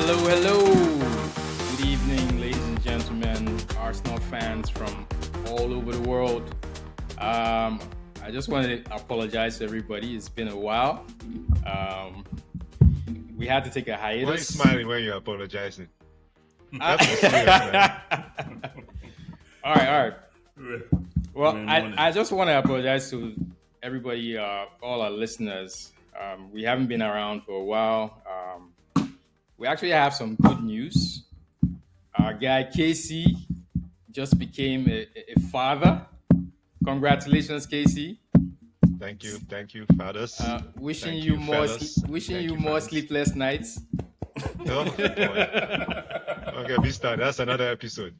Hello. Good evening, ladies and gentlemen, Arsenal fans from all over the world. I just wanted to apologize to everybody. It's been a while. We had to take a hiatus. Why are you smiling when you're apologizing? That's serious, man. All right. Well, I just want to apologize to everybody, all our listeners. We haven't been around for a while. We actually have some good news. Our guy Casey just became a father. Congratulations, Casey. Thank you, fathers. Wishing Thank you more fellas. sleepless nights. Oh, boy. Okay, we start. That's another episode.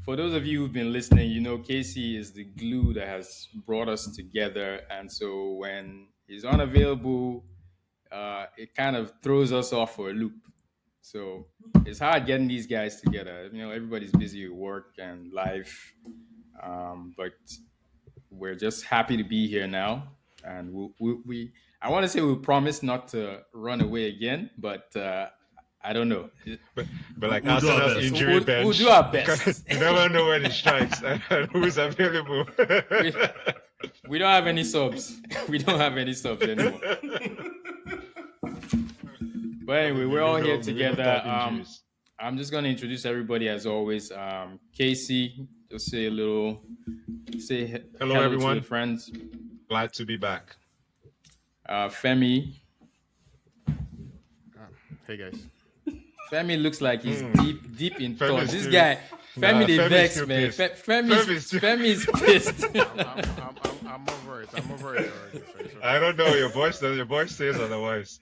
For those of you who've been listening, you know Casey is the glue that has brought us together. And so when he's unavailable, it kind of throws us off for a loop. So it's hard getting these guys together. You know, everybody's busy with work and life. But we're just happy to be here now. And I want to say we promise not to run away again, but I don't know. But like Arsenal's injury bench, we'll do our best. You never know when it strikes and who's available. We don't have any subs. We don't have any subs anymore. But anyway, we're all here together. I'm just going to introduce everybody as always. Casey, just say hello everyone. to the friends. Glad to be back. Femi. Hey guys. Femi looks like he's deep in thought. This still- guy, Femi, the Femi's vex, still man. pissed. Femi's pissed. I'm over it. I'm over it already. So I don't know. Your voice says otherwise.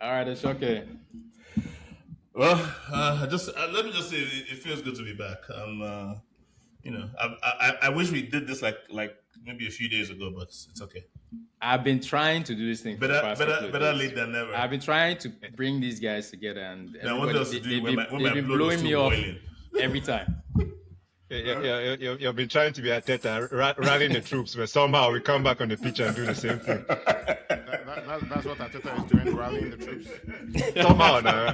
All right, it's okay. Well, let me just say it feels good to be back. I wish we did this like maybe a few days ago, but it's okay. I've been trying to do this thing for the past couple of Better days. late than never. I've been trying to bring these guys together, and Now, what else to do when my they've been blood was blowing still me off boiling? every time. You've been trying to be Arteta, rallying the troops, but somehow we come back on the pitch and do the same thing. that's what Arteta is doing, rallying the troops. Somehow, now.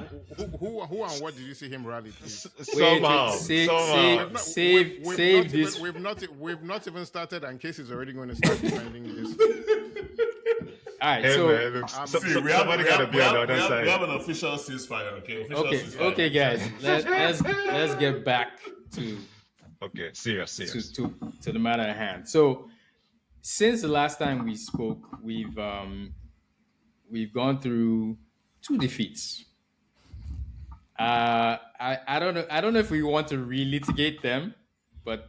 Who and what did you see him rally? Please? Somehow. Save this. We've not even started, and Case is already going to start defending this. All right, Hey, so man, look, somebody got to be on the other we side. have an official ceasefire, okay? Ceasefire. okay, guys, let's get back to Okay, serious. to the matter at hand. So, since the last time we spoke, we've gone through 2 defeats. I don't know if we want to relitigate them, but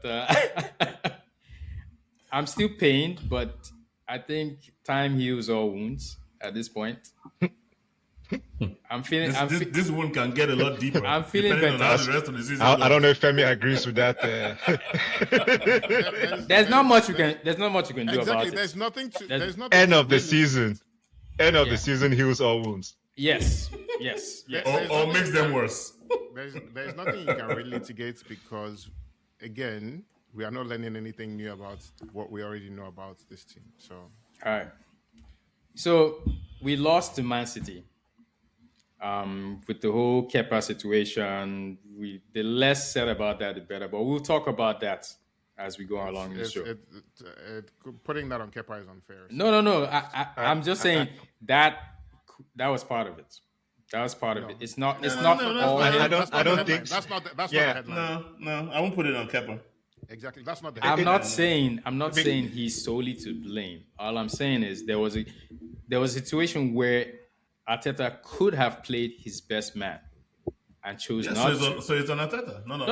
I'm still pained. But I think time heals all wounds at this point. I'm feeling. This one can get a lot deeper. I'm feeling depending better. on how the rest of the season I goes. don't know if Femi agrees with that. There's not much you can do Exactly. about it. There's nothing. There's End of the season. The season heals all wounds. Yes. Or makes them worse. There's nothing you can really litigate because, again, we are not learning anything new about what we already know about this team. So, All right. So we lost to Man City. With the whole Kepa situation, the less said about that, the better. But we'll talk about that as we go along the show. putting that on Kepa is unfair. No. I'm just saying that was part of it. That was part of it. It's not. It's not all. I don't think. That's not the headline. No, I won't put it on Kepa. Exactly. That's not the I'm headline. not saying he's solely to blame. All I'm saying is there was a situation where Arteta could have played his best man and chose not to. So it's on Arteta. No.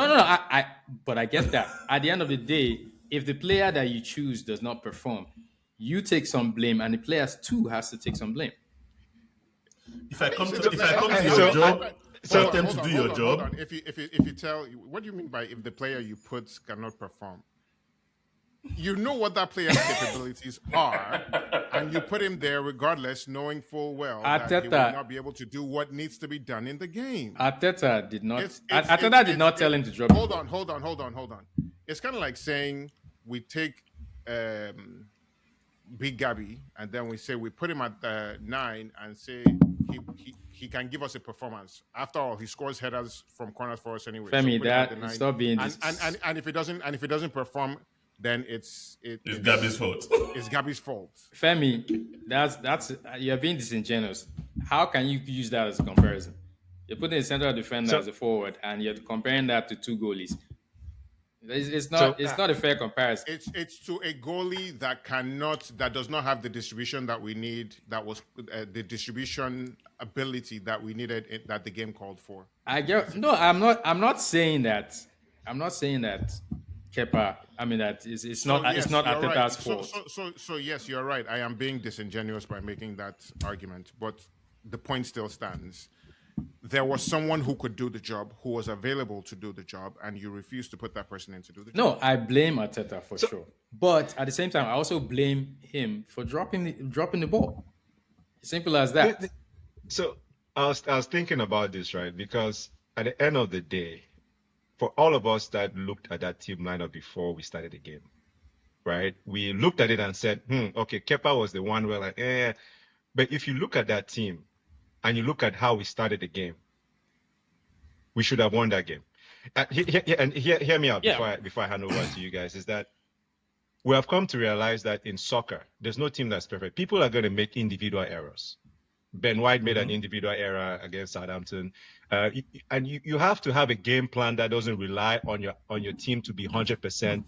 But I get that. At the end of the day, if the player that you choose does not perform, you take some blame, and the players too has to take some blame. If I come to your job, tell them to do your job. Hold on. If you tell, what do you mean by if the player you put cannot perform? You know what that player's capabilities are, and you put him there regardless, knowing full well that he will not be able to do what needs to be done in the game. Arteta did not. Arteta did not tell him to drop. Hold on. It's kind of like saying we take Big Gabby, and then we put him at 9 and say he can give us a performance. After all, he scores headers from corners for us anyway. So Femi, put him at the that 9. stop being And, this. and if it doesn't perform, then It's Gabby's fault. It's Gabby's fault. Femi, that's you're being disingenuous. How can you use that as a comparison? You're putting a central defender as a forward, and you're comparing that to 2 goalies. It's not a fair comparison. It's to a goalie that does not have the distribution that we need. That was the distribution ability that we needed that the game called for. I'm not saying that. I'm not saying that Kepa. I mean that it's not Arteta's fault. So yes, you're right. I am being disingenuous by making that argument, but the point still stands. There was someone who could do the job, who was available to do the job, and you refused to put that person in to do the job. No, I blame Arteta for sure. But at the same time, I also blame him for dropping the ball. Simple as that. So I was thinking about this, right? Because at the end of the day, for all of us that looked at that team lineup before we started the game, right? We looked at it and said, okay, Kepa was the one where like, But if you look at that team, and you look at how we started the game, we should have won that game. And hear me out before I hand over to you guys, is that we have come to realize that in soccer, there's no team that's perfect. People are going to make individual errors. Ben White made an individual error against Southampton. And you have to have a game plan that doesn't rely on your team to be 100%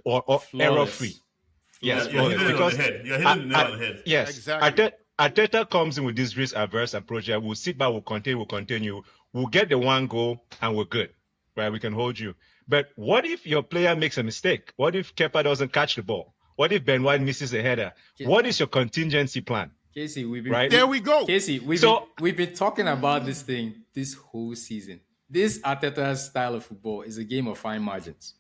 or error-free. Yes, you're hitting it on the head. You're hitting it on the head. Yes, exactly. Arteta comes in with this risk-averse approach. We'll sit back, we'll continue. We'll get the one goal, and we're good. Right? We can hold you. But what if your player makes a mistake? What if Kepa doesn't catch the ball? What if Ben White misses a header? What is your contingency plan? Casey, there we go. Casey, we've been talking about this thing this whole season. This Arteta's style of football is a game of fine margins.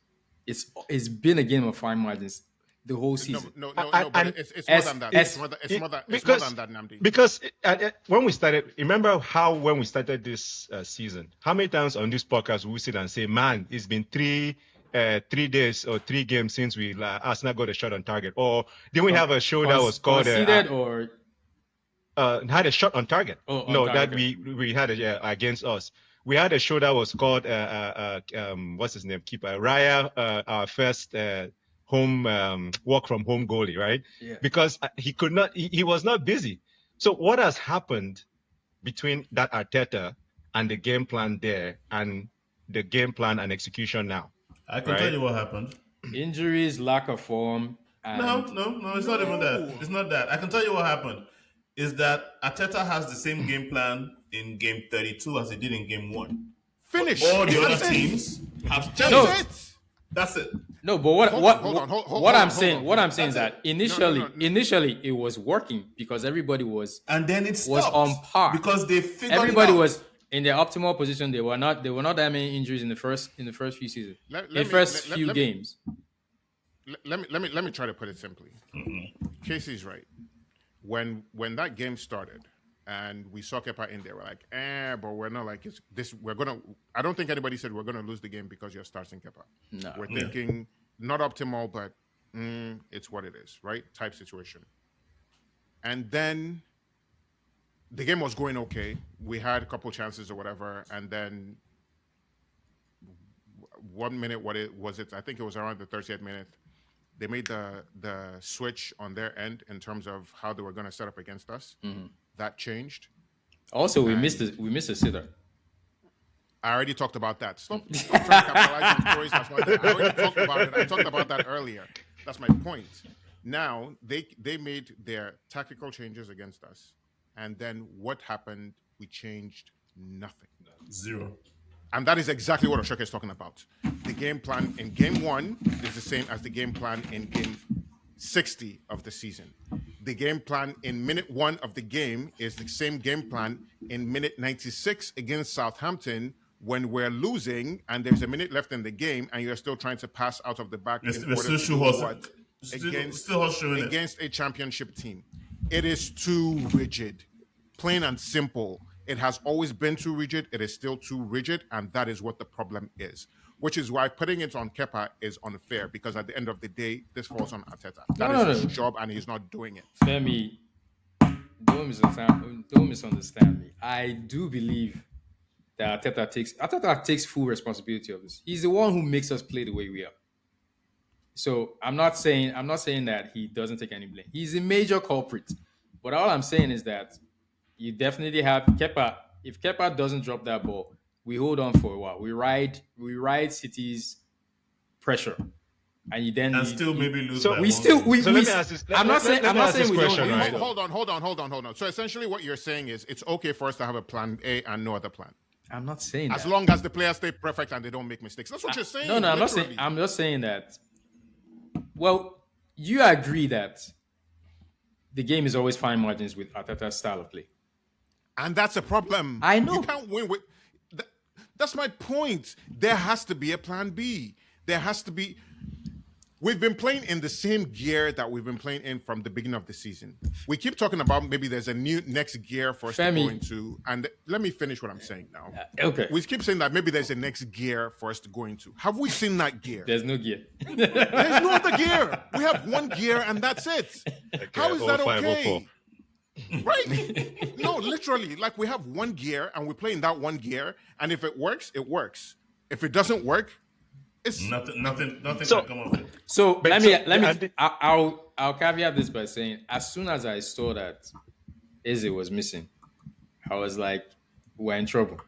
It's been a game of fine margins the whole season. No, but it's more than that. It's more than that, Namdi. Because when we started, remember when we started this season, how many times on this podcast we sit and say, man, it's been 3 days or 3 games since Arsenal got a shot on target. Or didn't we have a show that was called... conceded or... had a shot on target. Target. That we had against us. We had a show that was called, what's his name? Keeper. Raya, our first... home work from home goalie, right? Yeah. Because he was not busy. So what has happened between that Arteta and the game plan there and the game plan and execution now? I can tell you what happened. Injuries, lack of form. And... No, it's not even that. It's not that. I can tell you what happened. Is that Arteta has the same game plan in game 32 as he did in game 1. Finish. But all the other teams have changed. No. That's it. No, but what I'm saying is that initially it was working because everybody was on par because they figured everybody it out. was in their optimal position. There were not that many injuries in the first few seasons. Few games. Let me try to put it simply. Casey's right. When that game started and we saw Kepa in there, we're like, but we're not like this. I don't think anybody said we're gonna lose the game because you're starting Kepa. No. We're thinking not optimal, but it's what it is, right? Type situation. And then the game was going okay. We had a couple chances or whatever, and then 1 minute, I think it was around the 30th minute. They made the switch on their end in terms of how they were going to set up against us. Mm-hmm. That changed. Also, we missed a sitter. I already talked about that. Stop trying to capitalize on stories that's not there. I already talked about it. I talked about that earlier. That's my point. Now, they made their tactical changes against us. And then what happened? We changed nothing. Zero. And that is exactly what Oshoka is talking about. The game plan in game 1 is the same as the game plan in game 60 of the season. The game plan in minute 1 of the game is the same game plan in minute 96 against Southampton when we're losing and there's a minute left in the game and you're still trying to pass out of the back against a championship team. It is too rigid, plain and simple. It has always been too rigid. It is still too rigid, and that is what the problem is. which is why putting it on Kepa is unfair because at the end of the day, this falls on Arteta. No, That no, is no. his job, and he's not doing it. Femi, don't misunderstand me. I do believe that Arteta takes full responsibility of this. He's the one who makes us play the way we are. So I'm not saying that he doesn't take any blame. He's a major culprit. But all I'm saying is that you definitely have Kepa. If Kepa doesn't drop that ball, we hold on for a while. We ride City's pressure, and still maybe lose. So by we one still goal. we. So we let me ask this. I'm not saying we don't question, lose. right? though. Hold on. So essentially, what you're saying is it's okay for us to have a plan A and no other plan, I'm not saying as that. long as the players stay perfect and they don't make mistakes. That's what you're saying. No, I'm not literally. saying. I'm just saying that. Well, you agree that the game is always fine margins with Arteta's style of play. And that's a problem. I know. You can't win with. That's my point. There has to be a plan B. There has to be. We've been playing in the same gear that we've been playing in from the beginning of the season. We keep talking about maybe there's a new next gear for us to go into. And let me finish what I'm saying now. Okay. We keep saying that maybe there's a next gear for us to go into. Have we seen that gear? There's no gear. There's no other gear. We have one gear and that's it. How is that 05, 04. okay? Right? No, literally. Like we have one gear and we're playing that one gear. And if it works, it works. If it doesn't work, it's Nothing So- can come of it. So But let I me. think- I'll caveat this by saying, as soon as I saw that Eze was missing, I was like, we're in trouble,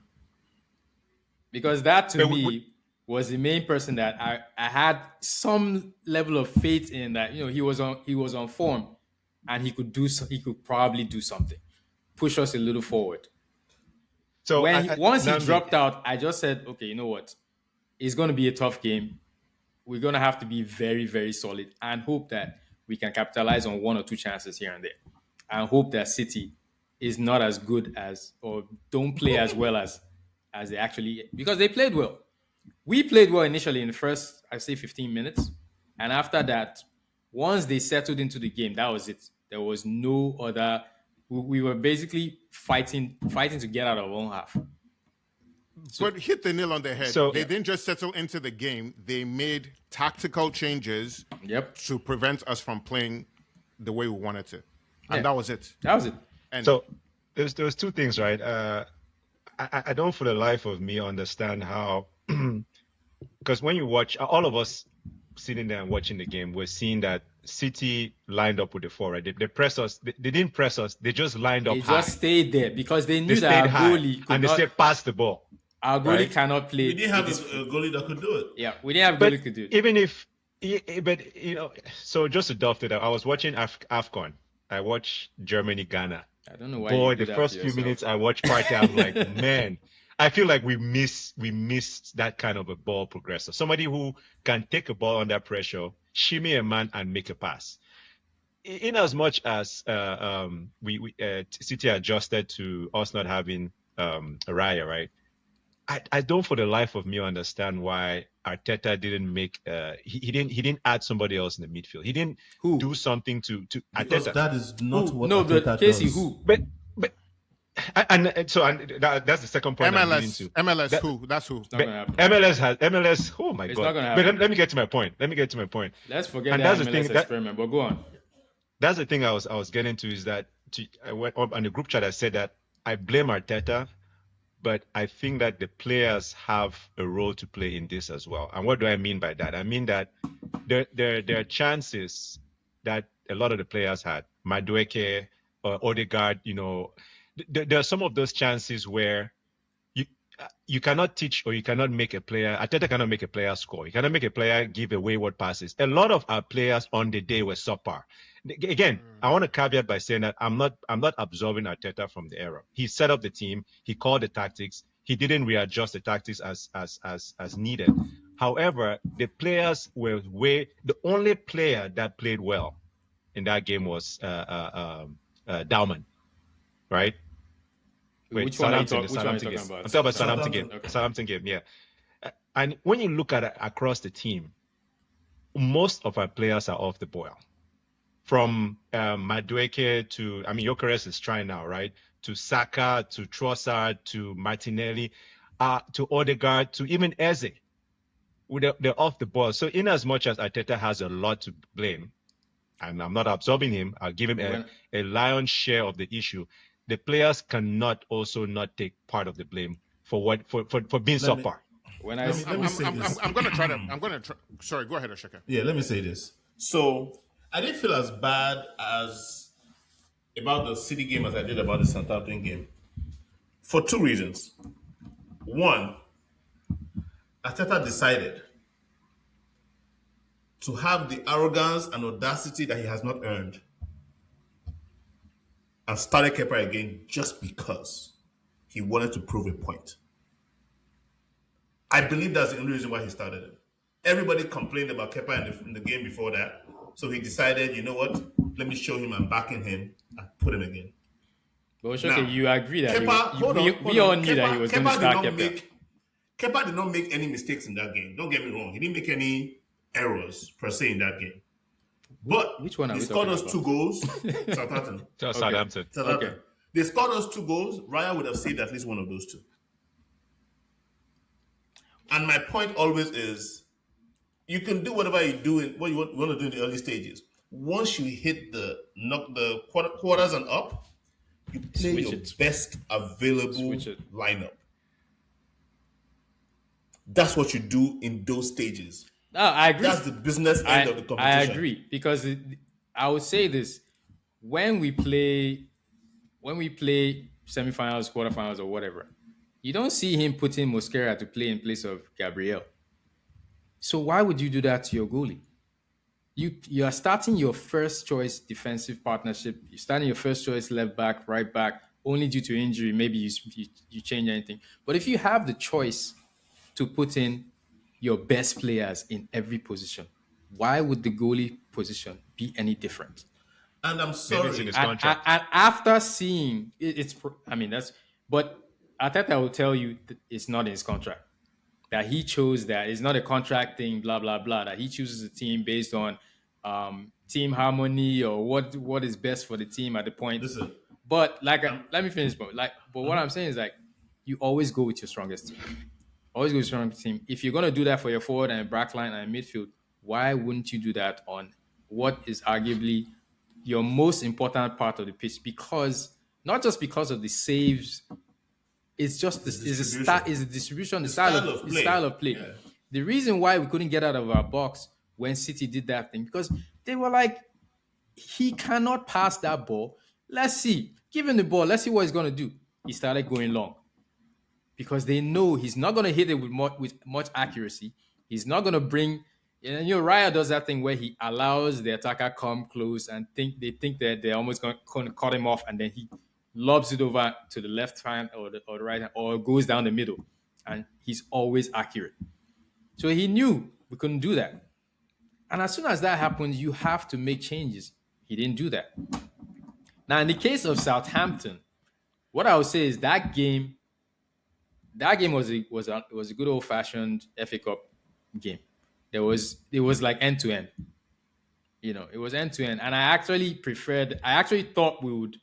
because that to But me was the main person that I had some level of faith in, that he was on form and he could probably do something, push us a little forward. So Once he Nnamdi, dropped out, I just said, okay, you know what? It's going to be a tough game. We're going to have to be very, very solid and hope that we can capitalize on one or two chances here and there. And hope that City is not as good as, or don't play as well as they actually, because they played well. We played well initially in the first, I say 15 minutes. And after that, once they settled into the game, that was it. There was no other. We were basically fighting to get out of our own half. but hit the nail on the head. So- They didn't just settle into the game. They made tactical changes Yep. to prevent us from playing the way we wanted to. And Yeah. that was it. That was it. And So there was two things, right? I don't for the life of me understand how, because when you watch, all of us sitting there and watching the game, we're seeing that City lined up with the four, right? They press us. They didn't press us. They just lined up They high. just stayed there because they knew They that stayed our high, goalie could and they not. stayed past the ball. Our goalie right? cannot play. We didn't have a with his- goalie that could do it. Yeah, we didn't have a But goalie could do it. even if, but so just to dovetail that, I was watching AFCON. I watched Germany, Ghana. I don't know why. Boy, you do the that first to few yourself. minutes I watched Partey, I'm like, man, I feel like we missed that kind of a ball progressor. Somebody who can take a ball under pressure, shimmy a man, and make a pass. In as much as City adjusted to us not having Araya, right? I don't for the life of me understand why Arteta didn't make he didn't add somebody else in the midfield. He didn't Who? do something to Because Arteta. that is not what No, Arteta but Casey, does. who? But that's the second point I'm leading to. MLS, That- who? That's who. It's not But gonna happen. MLS. Oh my It's god! not gonna But let, happen. let me get to my point. Let's forget And that that's the MLS thing, that- experiment. But go on. That's the thing I was getting to, is that I went up on the group chat. I said that I blame Arteta, but I think that the players have a role to play in this as well. And what do I mean by that? I mean that there are chances that a lot of the players had. Madueke or Odegaard, there are some of those chances where you cannot teach, or you cannot make a player. Arteta cannot make a player score. You cannot make a player give away wayward passes. A lot of our players on the day were subpar. Again, I want to caveat by saying that I'm not absolving Arteta from the error. He set up the team. He called the tactics. He didn't readjust the tactics as needed. However, the players were the only player that played well in that game was Dauman, right? Wait, Which one are you Southampton, talking game. about? I'm talking about Southampton game. Okay. Southampton game, yeah. And when you look at it across the team, most of our players are off the boil. From Madueke to, Gyökeres is trying now, right? To Saka, to Trossard, to Martinelli, to Odegaard, to even Eze. they're off the ball. So in as much as Arteta has a lot to blame, and I'm not absorbing him, I'll give him when a lion's share of the issue. The players cannot also not take part of the blame for being Let me subpar. when I let me s- let me say this. I'm gonna try to. I'm gonna try. Sorry, go ahead, Ashika. Yeah, let me say this. So I didn't feel as bad as about the City game as I did about the Southampton game for two reasons. One, Arteta decided to have the arrogance and audacity that he has not earned and started Kepa again just because he wanted to prove a point. I believe that's the only reason why he started it. Everybody complained about Kepa in the game before that. So he decided, you know what? Let me show him I'm backing him and put him again. but okay, Now, you agree that Kepa, we all knew that he was going to start Kepa did not make any mistakes in that game. Don't get me wrong. He didn't make any errors per se in that game. But Which one are they we scored talking us about? 2 goals. Southampton. Southampton. Southampton. Okay. They scored us 2 goals. Raya would have saved at least one of those 2. And my point always is, you can do whatever you do in what you want to do in the early stages. Once you hit the quarters and up, you play Switch your it. best available Switch it. lineup. That's what you do in those stages. No, I agree. That's the business end of the competition. I agree because I would say this: when we play semifinals, quarterfinals, or whatever, you don't see him putting Mosquera to play in place of Gabriel. So why would you do that to your goalie? You are starting your first choice defensive partnership. You're starting your first choice left back, right back, only due to injury. Maybe you change anything. But if you have the choice to put in your best players in every position, why would the goalie position be any different? And I'm Maybe it's in sorry. his And, contract. and after seeing I mean, but Arteta will tell you that it's not in his contract. That he chose that. It's not a contract thing, blah, blah, blah. That he chooses a team based on team harmony or what is best for the team at the point. Listen. But let me finish. But what I'm saying is you always go with your strongest team. Always go with your strongest team. If you're gonna do that for your forward and back line and midfield, why wouldn't you do that on what is arguably your most important part of the pitch? Because not just because of the saves, it's just the distribution, the style of play. Yeah. The reason why we couldn't get out of our box when City did that thing because they were like, he cannot pass that ball. Let's see, give him the ball. Let's see what he's gonna do. He started going long because they know he's not gonna hit it with much accuracy. He's not gonna bring. Raya does that thing where he allows the attacker come close and think that they're almost going to cut him off, and then he lobs it over to the left hand or the right hand, or goes down the middle, and he's always accurate. So he knew we couldn't do that, and as soon as that happens, you have to make changes. He didn't do that. Now, in the case of Southampton, what I would say is that game was a good old fashioned FA Cup game. It was like end to end. It was end to end, and I actually thought we would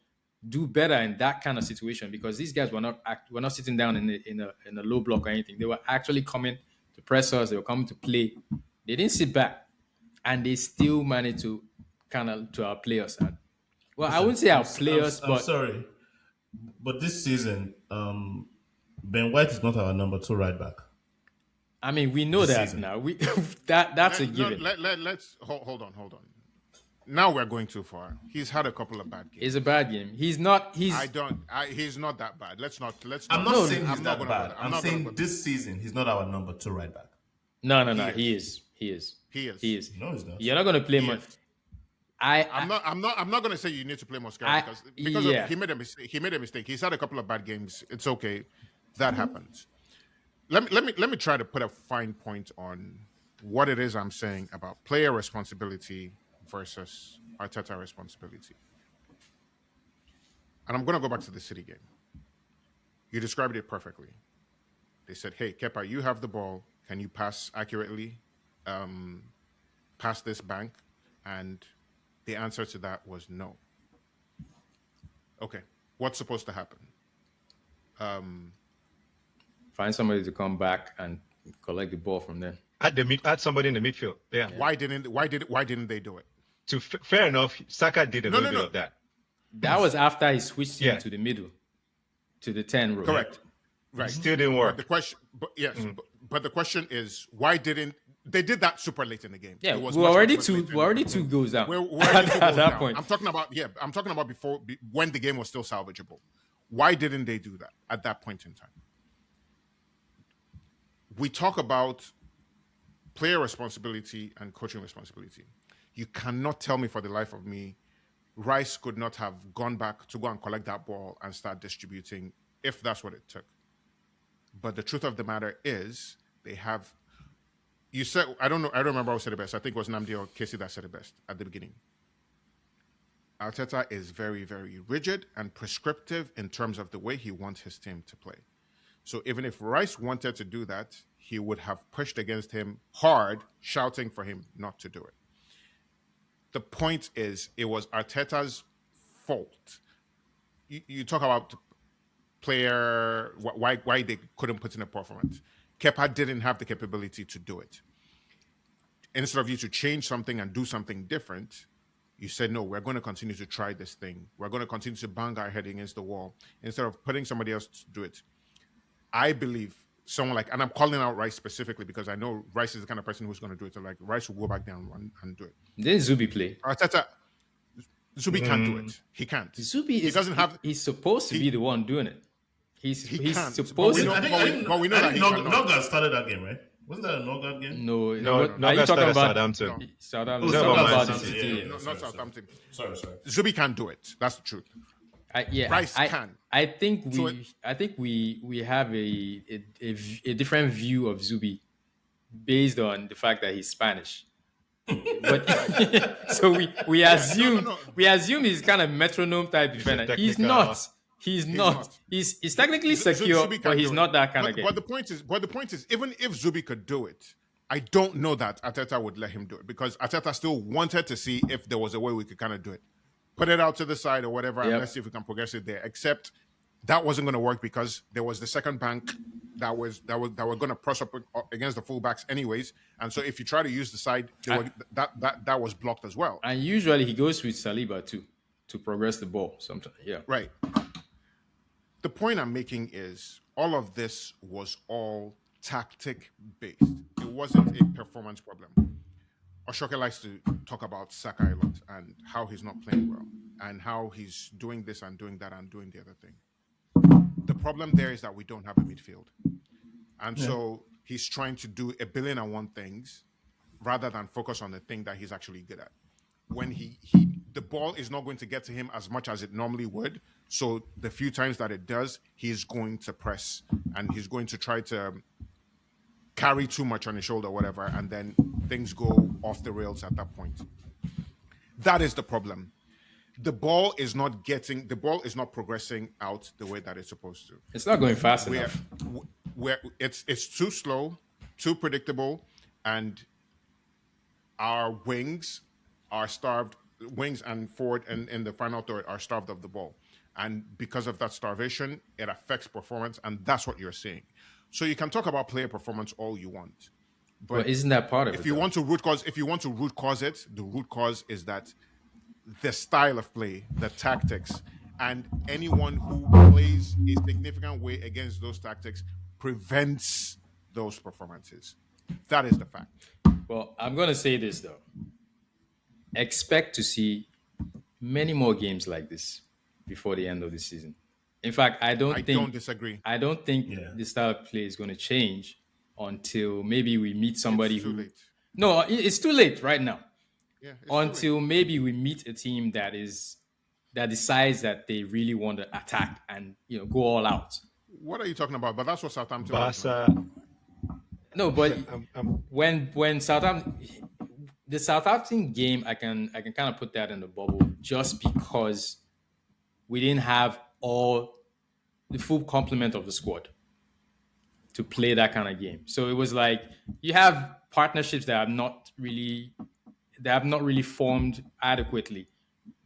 do better in that kind of situation because these guys were not sitting down in a low block or anything. They were actually coming to press us. They were coming to play. They didn't sit back, and they still managed to kind of to outplay us. Well, I wouldn't say outplay us, I'm but sorry. But this season, Ben White is not our number 2 right back. I mean, we know that season. now. That's a given. Let's hold on. Now we're going too far. He's had a couple of bad games. It's a bad game. He's not. He's He's not that bad. Let's not. I'm not saying he's that gonna bad. go there. I'm saying this season he's not our number 2 right back. no. He is. He is. No, he's not. You're not going to play much. I'm not going to say you need to play Mosquera because yeah. he made a mistake. He made a mistake. He's had a couple of bad games. It's okay. That happens. Let me try to put a fine point on what it is I'm saying about player responsibility versus Arteta responsibility. And I'm going to go back to the City game. You described it perfectly. They said, "Hey, Kepa, you have the ball. Can you pass accurately? Pass this bank?" And the answer to that was no. Okay, what's supposed to happen? Find somebody to come back and collect the ball from there. Add somebody in the midfield. Yeah. Why didn't they do it? Fair enough, Saka did a No, little no, bit no. of that. That was after he switched him Yeah. to the middle, to the 10 row. Correct. Right. Still didn't But work. the question, but yes, but the question is, why didn't they did that super late in the game? Yeah, It was we're much, already much two. later in We're the already game. 2 goals down. We're already two at goals that down. point. I'm talking about before when the game was still salvageable. Why didn't they do that at that point in time? We talk about player responsibility and coaching responsibility. You cannot tell me for the life of me Rice could not have gone back to go and collect that ball and start distributing if that's what it took. But the truth of the matter is, they have. You said, I don't know, I don't remember who said it best. I think it was Namdi or Casey that said it best at the beginning. Arteta is very, very rigid and prescriptive in terms of the way he wants his team to play. So even if Rice wanted to do that, he would have pushed against him hard, shouting for him not to do it. The point is, it was Arteta's fault. You talk about player, why they couldn't put in a performance. Kepa didn't have the capability to do it. Instead of you to change something and do something different, you said, no, we're going to continue to try this thing. We're going to continue to bang our head against the wall instead of putting somebody else to do it. I believe someone like, and I'm calling out Rice specifically because I know Rice is the kind of person who's going to do it. So like Rice will go back down and do it. Didn't Zubi play? Arteta, Zubi can't do it. He can't. Zubi He doesn't have. He's supposed to be the one doing it. He's can't. supposed But to. we know that he cannot. Nogard started that game, right? Wasn't that a Nogard game? No, No, what, no, are you that's talking not about Southampton. Southampton? Oh, You're talking about the Southampton, City. yeah. Yeah. No, not Southampton. Sorry. Zubi can't do it. That's the truth. Rice can. I think So we have a different view of Zubi based on the fact that he's Spanish. But so we assume no. we assume he's kind of metronome type defender. He's technical. not. He's not. He's technically secure, Zubi but can he's do not it. that kind of guy. But the point is, even if Zubi could do it, I don't know that Arteta would let him do it because Arteta still wanted to see if there was a way we could kind of do it. Put it out to the side or whatever, and Yep. let's see if we can progress it there. Except that wasn't going to work because there was the second bank that were going to press up against the fullbacks anyways. And so if you try to use the side, that was blocked as well. And usually he goes with Saliba too to progress the ball. Sometimes, yeah. Right. The point I'm making is all of this was all tactic based. It wasn't a performance problem. Oshoke likes to talk about Saka a lot and how he's not playing well and how he's doing this and doing that and doing the other thing. The problem there is that we don't have a midfield. And so he's trying to do a billion and one things rather than focus on the thing that he's actually good at. When the ball is not going to get to him as much as it normally would. So the few times that it does, he's going to press and he's going to try to carry too much on his shoulder, whatever, and then things go off the rails at that point. That is the problem. The ball is not progressing out the way that it's supposed to. It's not going fast enough. It's too slow, too predictable, and our wings are starved. Wings and forward and in the final third are starved of the ball. And because of that starvation, it affects performance, and that's what you're seeing. So you can talk about player performance all you want, But isn't that part of it? if you want to root cause it, the root cause is that the style of play, the tactics, and anyone who plays a significant way against those tactics prevents those performances. That is the fact. Well, I'm going to say this though. Expect to see many more games like this before the end of the season. In fact, I don't disagree. I don't think the style of play is going to change until maybe we meet somebody It's too who. late. No, it's too late right now. Yeah, it's too late. Until maybe we meet a team that decides that they really want to attack and go all out. What are you talking about? But that's what Southampton was. Barca. No, but I'm when Southampton, the Southampton game, I can kind of put that in the bubble just because we didn't have all the full complement of the squad to play that kind of game. So it was like you have partnerships that have not really formed adequately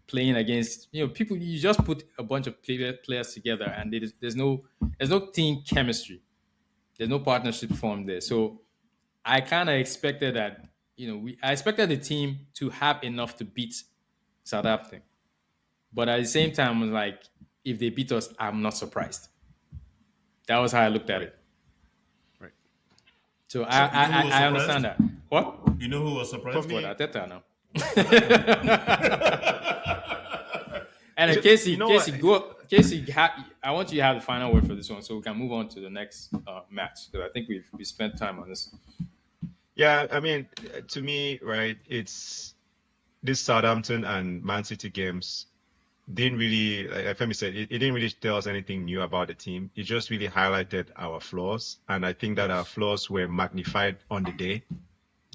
playing against people. You just put a bunch of players together and there's no team chemistry. There's no partnership formed there. So I kind of expected that, I expected the team to have enough to beat Southampton. But at the same time, I was like, if they beat us, I'm not surprised. That was how I looked at Right. it. Right. So So you know who was I surprised? understand that. What? You know who was For surprised? What, me, Arteta now? Arteta. And you know what? Casey, I want you to have the final word for this one, so we can move on to the next match. Because I think we spent time on this. Yeah, I mean, to me, right, it's this Southampton and Man City games didn't really, like Femi said, it didn't really tell us anything new about the team. It just really highlighted our flaws, and I think that our Yes. flaws were magnified on the day.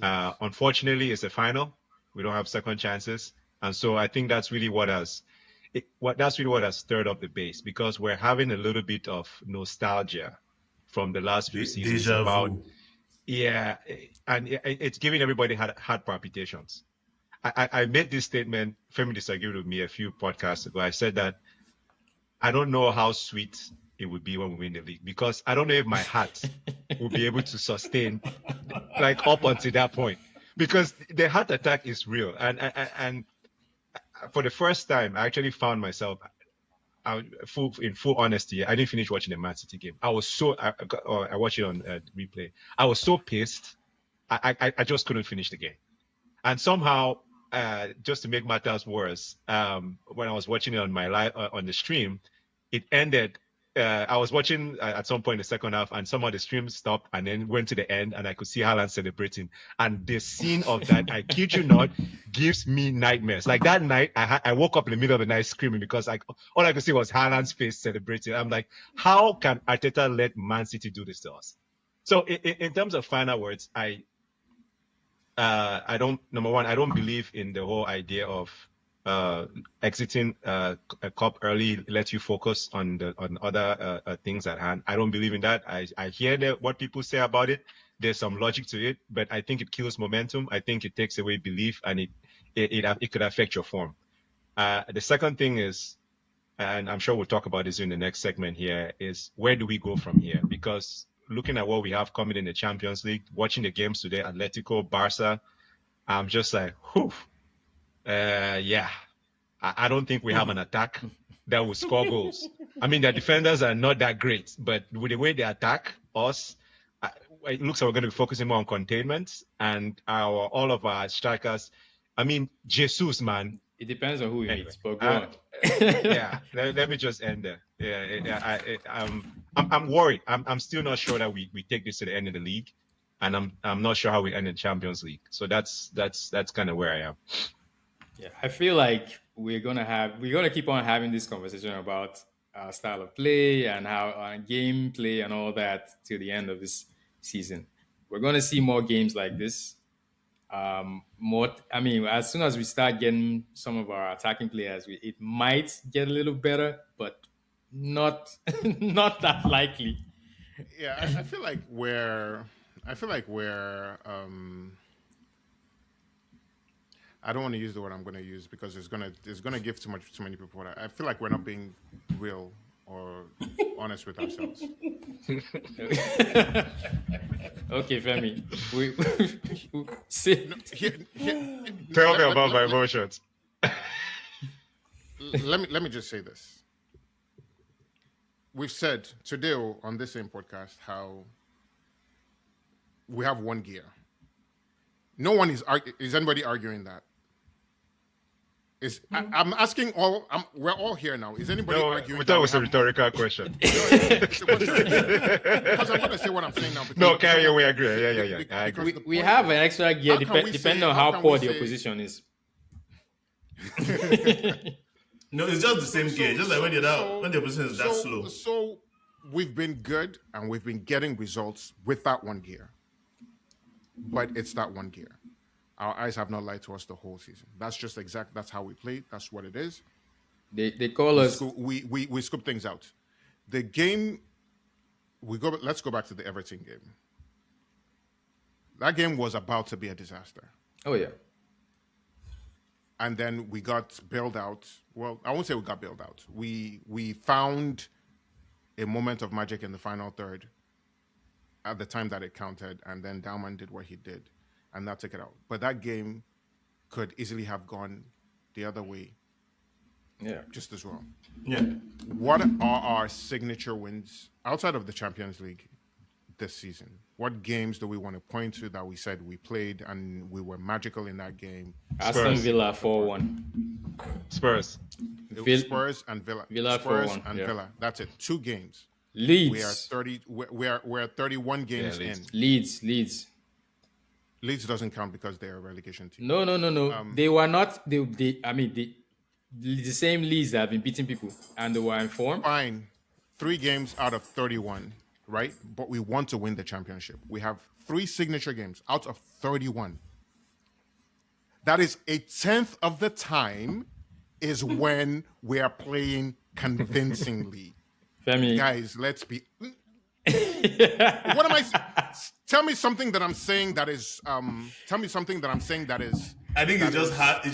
Unfortunately, it's a final. We don't have second chances, and so I think that's really that's really what has stirred up the base, because we're having a little bit of nostalgia from the last few seasons Deja about, vu. yeah, and it's giving everybody heart palpitations. I made this statement. Femi disagreed with me a few podcasts ago. I said that I don't know how sweet it would be when we win the league, because I don't know if my heart will be able to sustain like up until that point, because the heart attack is real. And for the first time, I actually found myself, in full honesty, I didn't finish watching the Man City game. I was so I watched it on replay. I was so pissed. I just couldn't finish the game. And somehow, just to make matters worse, when I was watching it on my live on the stream, it ended. I was watching at some point in the second half, and somehow the stream stopped and then went to the end, and I could see Haaland celebrating. And the scene of that, I kid you not, gives me nightmares. Like that night, I woke up in the middle of the night screaming, because like all I could see was Haaland's face celebrating. I'm like, how can Arteta let Man City do this to us? So in terms of final words, I don't, number one, I don't believe in the whole idea of exiting a cup early lets you focus on other things at hand. I don't believe in that. I hear what people say about it. There's some logic to it, but I think it kills momentum. I think it takes away belief, and it could affect your form. The second thing is, and I'm sure we'll talk about this in the next segment here, is where do we go from here? Because looking at what we have coming in the Champions League, watching the games today, Atletico, Barca, I'm just like, whew, yeah. I don't think we have an attack that will score goals. I mean, their defenders are not that great, but with the way they attack us, it looks like we're going to be focusing more on containment, and all of our strikers. I mean, Jesus, man. It depends on who we Anyway, meet, but go on. yeah. Let me just end there. Yeah, I'm worried. I'm still not sure that we take this to the end of the league, and I'm not sure how we end in Champions League. So that's kind of where I am. Yeah, I feel like we're gonna keep on having this conversation about our style of play and how our game play and all that till the end of this season. We're gonna see more games like this. I mean, as soon as we start getting some of our attacking players, it might get a little better, but not not that likely. Yeah, I feel like we're I don't want to use the word I'm going to use, because it's gonna give too many people. I feel like we're not being real or honest with ourselves. Okay, Femi, we see. No, Tell me about my emotions. let me just say this. We've said today on this same podcast how we have one gear. No one is anybody arguing that. I'm asking all. We're all here now. Is anybody No, arguing we that thought it we was a have? rhetorical question. Because I'm going to say what I'm saying now. Because No, carry away. I agree. Yeah. I agree. Because the We point have is, an extra gear how can we depending say- on how how can poor we the say- opposition is. No, it's just the same game. Just like when the opposition is that slow. So we've been good and we've been getting results with that one gear, but it's that one gear. Our eyes have not lied to us the whole season. That's just that's how we play. That's what it is. They call us. We scoop things out. The game let's go back to the Everton game. That game was about to be a disaster. Oh yeah. And then we got bailed out. Well, I won't say we got bailed out. We found a moment of magic in the final third at the time that it counted, and then Dauman did what he did, and that took it out. But that game could easily have gone the other way Yeah. just as well. Yeah. What are our signature wins outside of the Champions League this season? What games do we want to point to that we said we played and we were magical in that game? Aston Spurs. Villa 4-1. Spurs. It Vil- was Spurs and Villa. Villa Spurs 4-1, and yeah. Villa. That's it. 2 games. Leeds. We are 30. We're 31 games Leeds. in. Leeds. Leeds doesn't count because they're a relegation team. No. They were not. The same Leeds that have been beating people and they were informed. Fine. 3 games out of 31, right? But we want to win the championship. We have 3 signature games out of 31. That is a tenth of the time is when we are playing convincingly. Femi, Guys, let's be. What am I? Tell me something that I'm saying that is. Tell me something that I'm saying that is. I think it's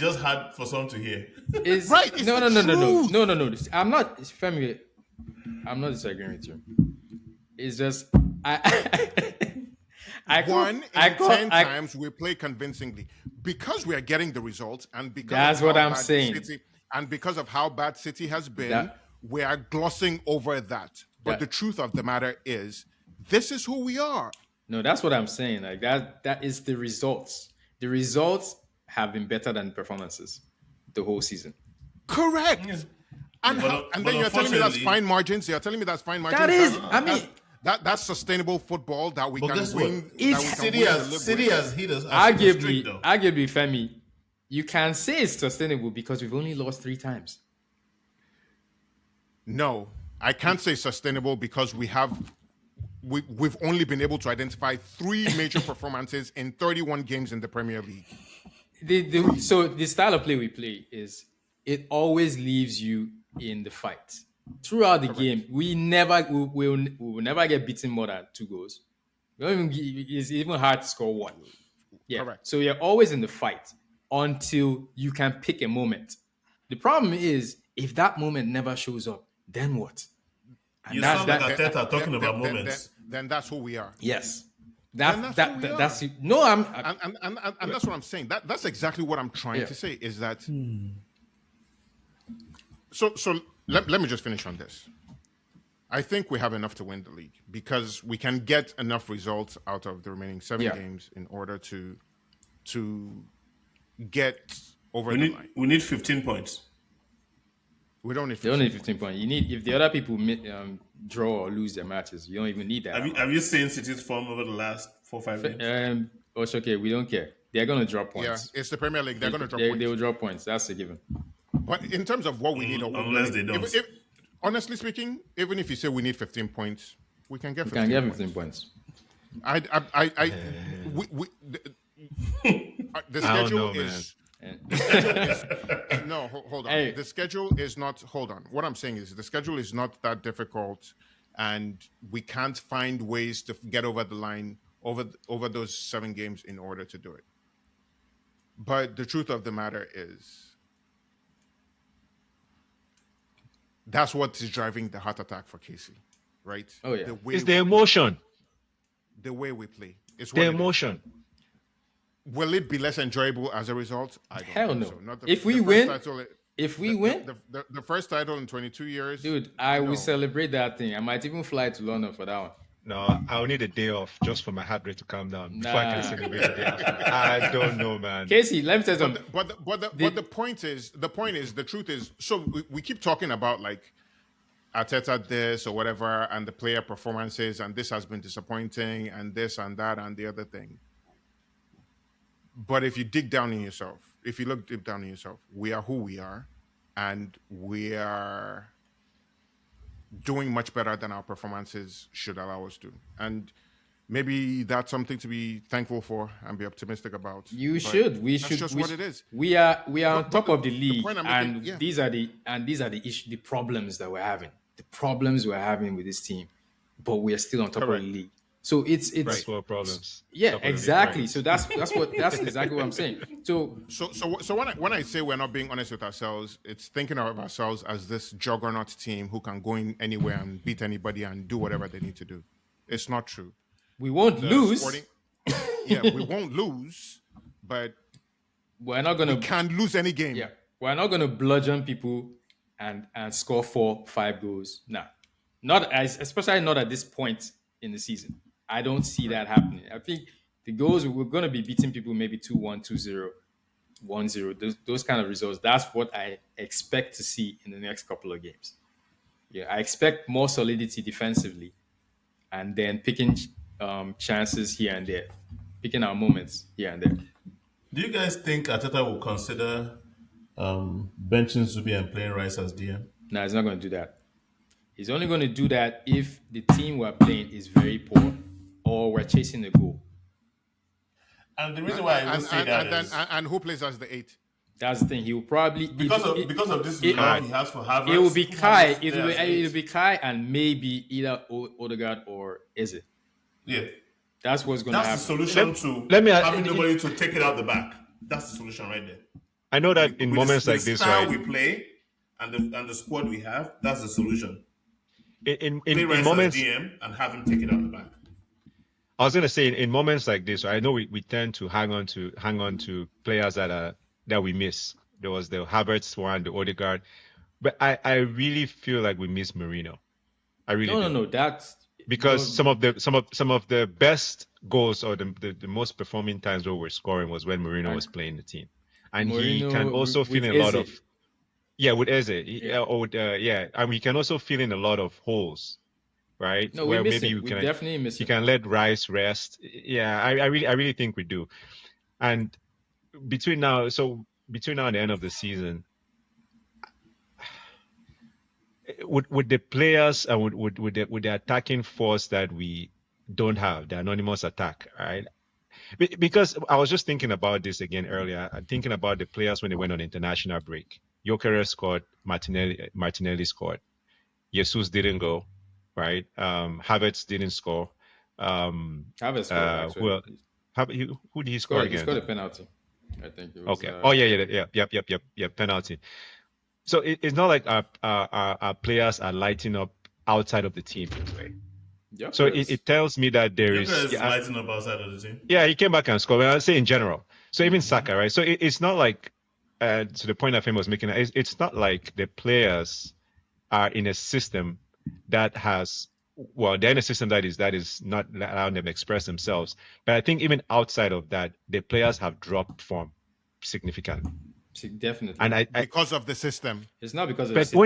just hard for some to hear. is Right, it's no. the truth. No. I'm not, Femi. I'm not disagreeing with you. It's just I One in 10 times we play convincingly because we are getting the results, and because That's of what how I'm bad saying. City, and because of how bad City has been, That- we are glossing over that. But That- the truth of the matter is, this is who we are. No, that's what I'm saying. Like that is the results. The results have been better than performances the whole season. Correct. And, But- and but then you're telling me that's unfortunately- fine margins. You're telling me that's fine margins. That is, That's- I mean, that's sustainable football that we But can guess what? win. It's- that we can City win and has live City with. has hit us. as super strict, though. arguably, Femi, you can say it's sustainable because we've only lost 3 times. No, I can't say sustainable because we've only been able to identify 3 major performances in 31 games in the Premier League. So the style of play we play is it always leaves you in the fight throughout the game. We will never get beaten more than 2 goals. We don't even, it's even hard to score 1. Yeah. Correct. So you're always in the fight until you can pick a moment. The problem is if that moment never shows up, then what? And You that's sound that. like Arteta talking about Then- moments. Then that's who we are. Yes. Then that's who we are. That's no. I'm. And that's what I'm saying. That's exactly what I'm trying Yeah. to say is that. So let me just finish on this. I think we have enough to win the league because we can get enough results out of the remaining 7 Yeah. games in order to get over We the need line. we need 15 points. We don't need They only 15 need 15 points. You need if the other people draw or lose their matches, you don't even need that. Have you seen City's form over the last 4-5 games? It's okay. We don't care. They're gonna drop Yeah, points. it's the Premier League. They're going to drop They points. will drop points. That's a given. But in terms of what we need, Unless they don't. Honestly speaking, even if you say we need 15 points, we can get You 15 can get points. 15 points. The I don't schedule know, is. No, hold on. Hey. The schedule is not. Hold on. What I'm saying is the schedule is not that difficult, and we can't find ways to get over the line over those 7 games in order to do it. But the truth of the matter is, that's what is driving the heart attack for Casey, right? Oh, yeah. The way It's the emotion. the way we play. It's The what it is. emotion. Will it be less enjoyable as a result? I don't Hell think no. so. Not If we first win- title- If we win, the first title in 22 years, dude, I no. will celebrate that thing. I might even fly to London for that one. No, I'll need a day off just for my heart rate to calm down before I Nah. can celebrate the day after. I don't know, man. Casey, let me tell you something. But the point is, the truth is, so we keep talking about like Arteta this or whatever, and the player performances, and this has been disappointing, and this and that and the other thing. But if you dig down in yourself, if you look deep down in yourself, we are who we are, and we are doing much better than our performances should allow us to. And maybe that's something to be thankful for and be optimistic about. You But should. We that's should. just we what sh- it is. We are on But top the- of the league, point I'm making- and yeah. these are the problems that we're having. The problems we're having with this team, but we are still on top Correct. of the league. So it's Right. For problems. yeah, Top of the league, exactly. right. So that's exactly what I'm saying. So So when I say we're not being honest with ourselves, it's thinking of ourselves as this juggernaut team who can go in anywhere and beat anybody and do whatever they need to do. It's not true. We won't the lose. Sporting. Yeah, we won't lose, but We're not we gonna. can't lose any game. Yeah, we're not gonna bludgeon people and score 4-5 goals. Nah, not as especially not at this point in the season. I don't see that happening. I think the goals we're gonna be beating people maybe 2-1, 2-0, 1-0. Those kind of results. That's what I expect to see in the next couple of games. Yeah, I expect more solidity defensively, and then picking chances here and there, picking our moments here and there. Do you guys think Ateta will consider benching Zubi and playing Rice as DM? No, he's not going to do that. He's only going to do that if the team we're playing is very poor or we're chasing the goal. And the reason why I will say that is and who plays as the 8? That's the thing. He will probably because of this love he has for Havertz. It will be Kai. It will be Kai and maybe either Odegaard or Eze. Yeah. That's what's going to happen. That's the solution to having nobody to take it out the back. That's the solution right there. I know that in moments like this, right? We play and the squad we have, that's the solution. In moments, as DM and have him take it out the back. I was gonna say in moments like this, I know we tend to hang on to players that we miss. There was the Havertz one, the Odegaard, but I really feel like we miss Merino. I really do. No. That's because some of the best goals or the most performing times where we're scoring was when Merino was playing the team, and Merino, he can also feel in a lot of with Eze, and we can also fill in a lot of holes. Right? No, we miss him. We definitely miss him. You can let Rice rest. Yeah, I really think we do. And between now and the end of the season, would the players and would the attacking force that we don't have, the anonymous attack, right? Because I was just thinking about this again earlier. I'm thinking about the players when they went on international break. Gyökeres scored, Martinelli scored. Jesus didn't go. Right, Havertz didn't score. Havertz scored. Who did he score again? He scored a penalty, I think. It was, okay. Penalty. So it's not like our players are lighting up outside of the team this way. Yep, so it tells me that there is lighting up outside of the team. Yeah, he came back and scored. Well, I say in general. So even Saka, right? So it's not like to the point that Femi was making. It's not like the players are in a system that has they're in a system that is not allowing them to express themselves. But I think even outside of that, the players have dropped form significantly. Definitely. And because of the system. It's not because of the system.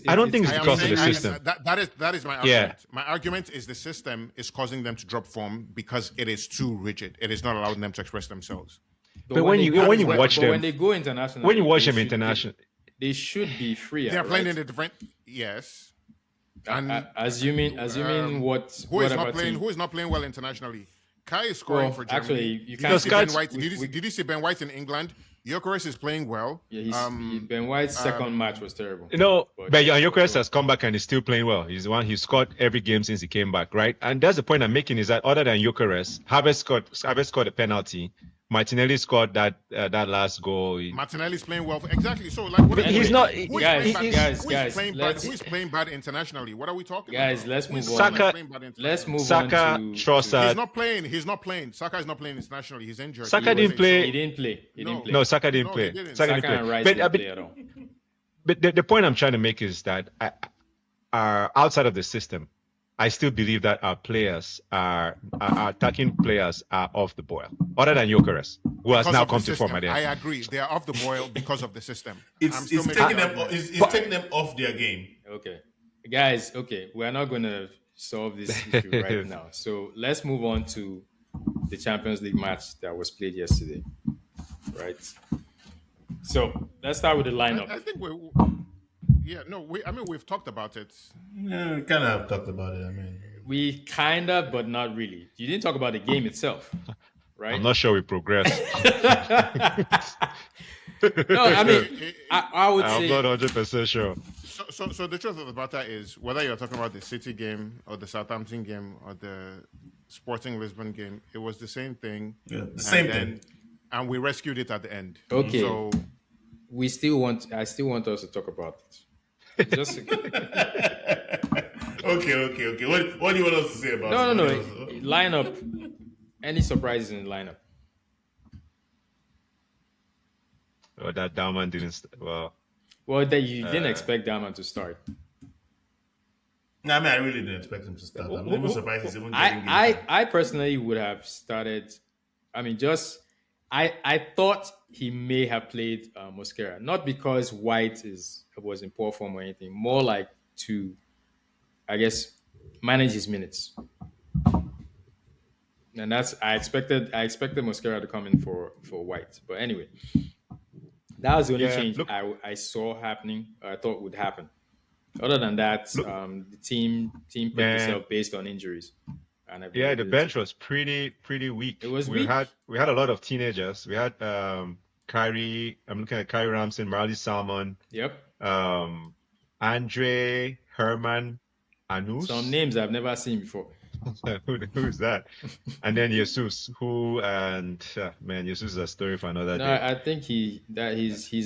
I don't think it's because of the system. That is my argument. Yeah. My argument is the system is causing them to drop form because it is too rigid. It is not allowing them to express themselves. But when you watch them, when they go international, when you watch them international, they should be free. They're playing in a different. Yes. And assuming what who is not playing well internationally? Kai is scoring for Germany. Actually, you can't see Ben White. Did you see Ben White in England? Gyökeres is playing well. Yeah, Ben White's second match was terrible. But Gyökeres has come back and is still playing well. He's the one. He's scored every game since he came back, right? And that's the point I'm making is that other than Gyökeres, Havertz scored a penalty. Martinelli scored that last goal. Martinelli's playing well. Exactly. So, like, what he's not. Guys, who is playing bad internationally? What are we talking about? Guys, let's move on. Let's move Saka, on. Trossard. He's not playing. Saka is not playing internationally. He's injured. Saka didn't play. He didn't play. No, Saka didn't play. Saka and Rice didn't play at all. But the point I'm trying to make is that outside of the system, I still believe that our players our attacking players are off the boil. Other than Gyökeres, who has now come to form at the end. I agree. They are off the boil because of the system. It's taking them off their game. Okay. Guys, we're not going to solve this issue right now. So let's move on to the Champions League match that was played yesterday. Right? So let's start with the lineup. I think we've talked about it. Yeah, we kind of have talked about it. We kind of, but not really. You didn't talk about the game itself, right? I'm not sure we progressed. No, I would say I'm not 100% sure. So the truth of the matter is, whether you're talking about the City game or the Southampton game or the Sporting Lisbon game, it was the same thing. Yeah, the same thing. And we rescued it at the end. Okay. So I still want us to talk about it. Just Okay, Okay. What do you want us to say about it? No, What no, do no. you want us to- Lineup. Any surprises in the lineup? Or that Dalman didn't. Well, that you didn't Uh, expect Daman to start. No, I mean, I really didn't expect him to start. I'm even surprised he's even getting game I, time. I personally would have started. I mean, I thought he may have played Mosquera, not because White was in poor form or anything. More like to, I guess, manage his minutes. And I expected Mosquera to come in for White. But anyway, that was the only yeah. change Look, I saw happening. I thought would happen. Other than that, look, the team picked man. itself based on injuries and Yeah, the availability. bench was pretty It weak. was We had a lot of teenagers. We had Kyrie. I'm looking at Kyrie Ramson, Marley Salmon, Yep. um, Andre Herman, Some Anus. names I've never seen before. Who's that? And then Jesus, who and man, Jesus is a story for another No, day. I think he's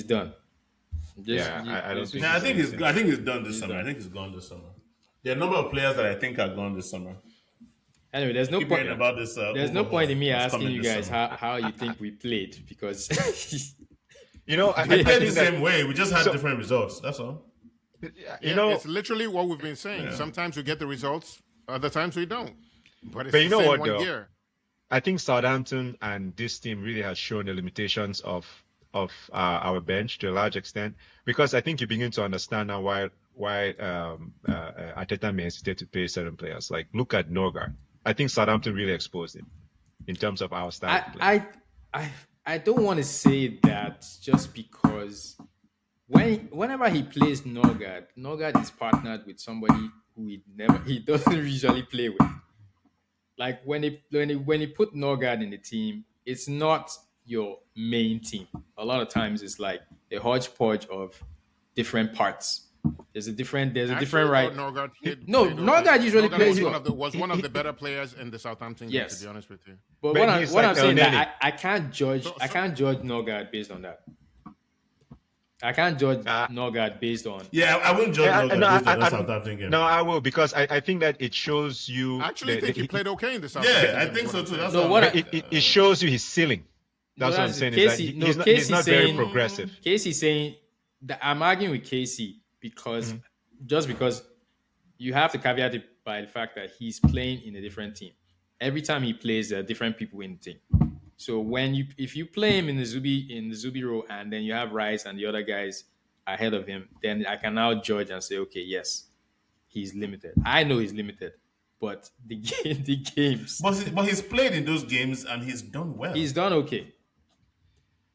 done. Just Yeah, I don't think No, he's anything. I think he's done this he's summer. done. I think he's gone this summer. There are a number of players that I think are gone this summer. Anyway, there's no Keep point. hearing about this. There's no point in me that's asking coming you this guys summer. how you think we played because You know, I We played the think that same way. We just had so, different results. That's all. you Yeah, know, it's literally what we've been saying. Yeah. Sometimes we get the results, other times we don't. But it's but the you know same what one though? year. I think Southampton and this team really has shown the limitations of our bench to a large extent because I think you begin to understand now why Arteta may hesitate to play certain players. Like look at Norgard. I think Southampton really exposed him in terms of our style of play. I don't want to say that just because whenever he plays Norgard is partnered with somebody who he doesn't usually play with. Like when he put Norgard in the team, it's not your main team. A lot of times it's like a hodgepodge of different parts. There's a different Actually, right. Norgard No, played okay. Norgard usually Norgard plays was well. one of the better players in the Southampton game. To Yes. be honest with you, But But what he's I'm like saying El Neni. that I can't judge So- I can't judge Norgard based on that. I can't judge Uh, Norgard based on Yeah, I wouldn't judge Yeah, Logan no, based on that I- Southampton game. no, I will because I think that it shows you. I actually think he the- played okay in the Southampton Yeah, game. I is think what so I'm too. saying. That's No, what what I'm- it shows you his ceiling. That's what I'm that's saying. Casey- Is no, that he's Casey not very saying- progressive. Casey's saying that I'm arguing with Casey because just because you have to caveat it by the fact that he's playing in a different team. Every time he plays, there are different people in the team. So if you play him in the Zubi row and then you have Rice and the other guys ahead of him, then I can now judge and say, okay, yes, he's limited. I know he's limited, but the games But he's played in those games and he's done well. he's done okay.